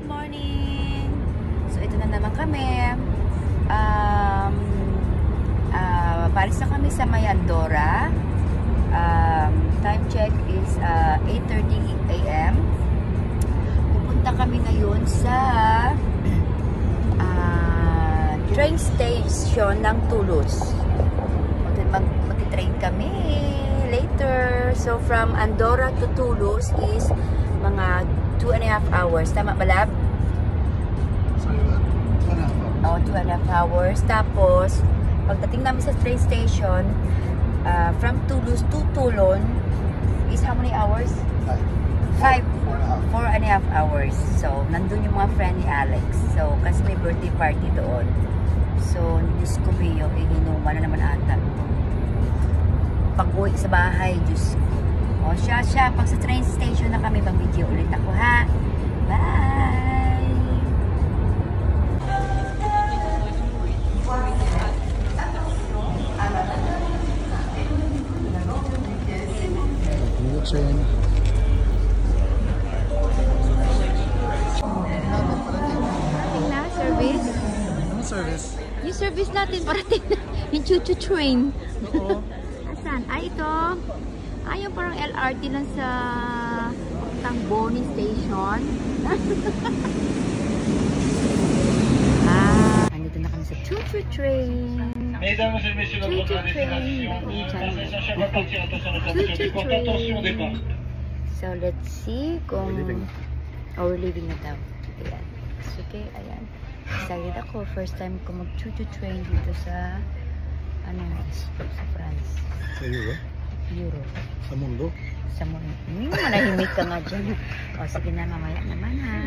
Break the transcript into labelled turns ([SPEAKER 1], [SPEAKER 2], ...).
[SPEAKER 1] morning! So, ito na naman kami. Paris na kami sa may Andorra. Time check is 8:30 a.m. Pupunta kami ngayon sa train station ng Toulouse. Mag-train kami later. So, from Andorra to Toulouse is mga 2.5 hours. Tama ba, Lab? Oh, 2.5 hours. Tapos, pagdating namin sa train station, from Toulouse to Toulon is how many hours? 4.5 hours. So, nandun yung mga friend ni Alex. So, kasi may birthday party doon. So, Diyos ko ba yung inuman na naman ata. Pag-uwi sa bahay, Diyos ko. O, siya. Pag sa train station na kami, mag-video ulit ako, ha? Bye!
[SPEAKER 2] Train.
[SPEAKER 1] Parating na, service.
[SPEAKER 2] Anong service?
[SPEAKER 1] Yung service natin, parating na. Yung choo-choo train.
[SPEAKER 2] Oo.
[SPEAKER 1] Asan? Ito. Yung parang LRT lang sa Tangboni Station. Andito na kami sa choo-choo train.
[SPEAKER 3] Mesdames et messieurs, notre destination, attention chaque partir, attention notre voiture de porte, attention au départ.
[SPEAKER 1] So, let's see kung... Oh, we're leaving na daw. Ayan. So, okay, ayan. Excited ako. First time ko mag-choo-choo train dito sa... sa France.
[SPEAKER 2] Sa Europe?
[SPEAKER 1] Europe.
[SPEAKER 2] Sa mundo?
[SPEAKER 1] Sa mundo. Manahimik ka nga dyan. O, sige na, mamaya naman ha.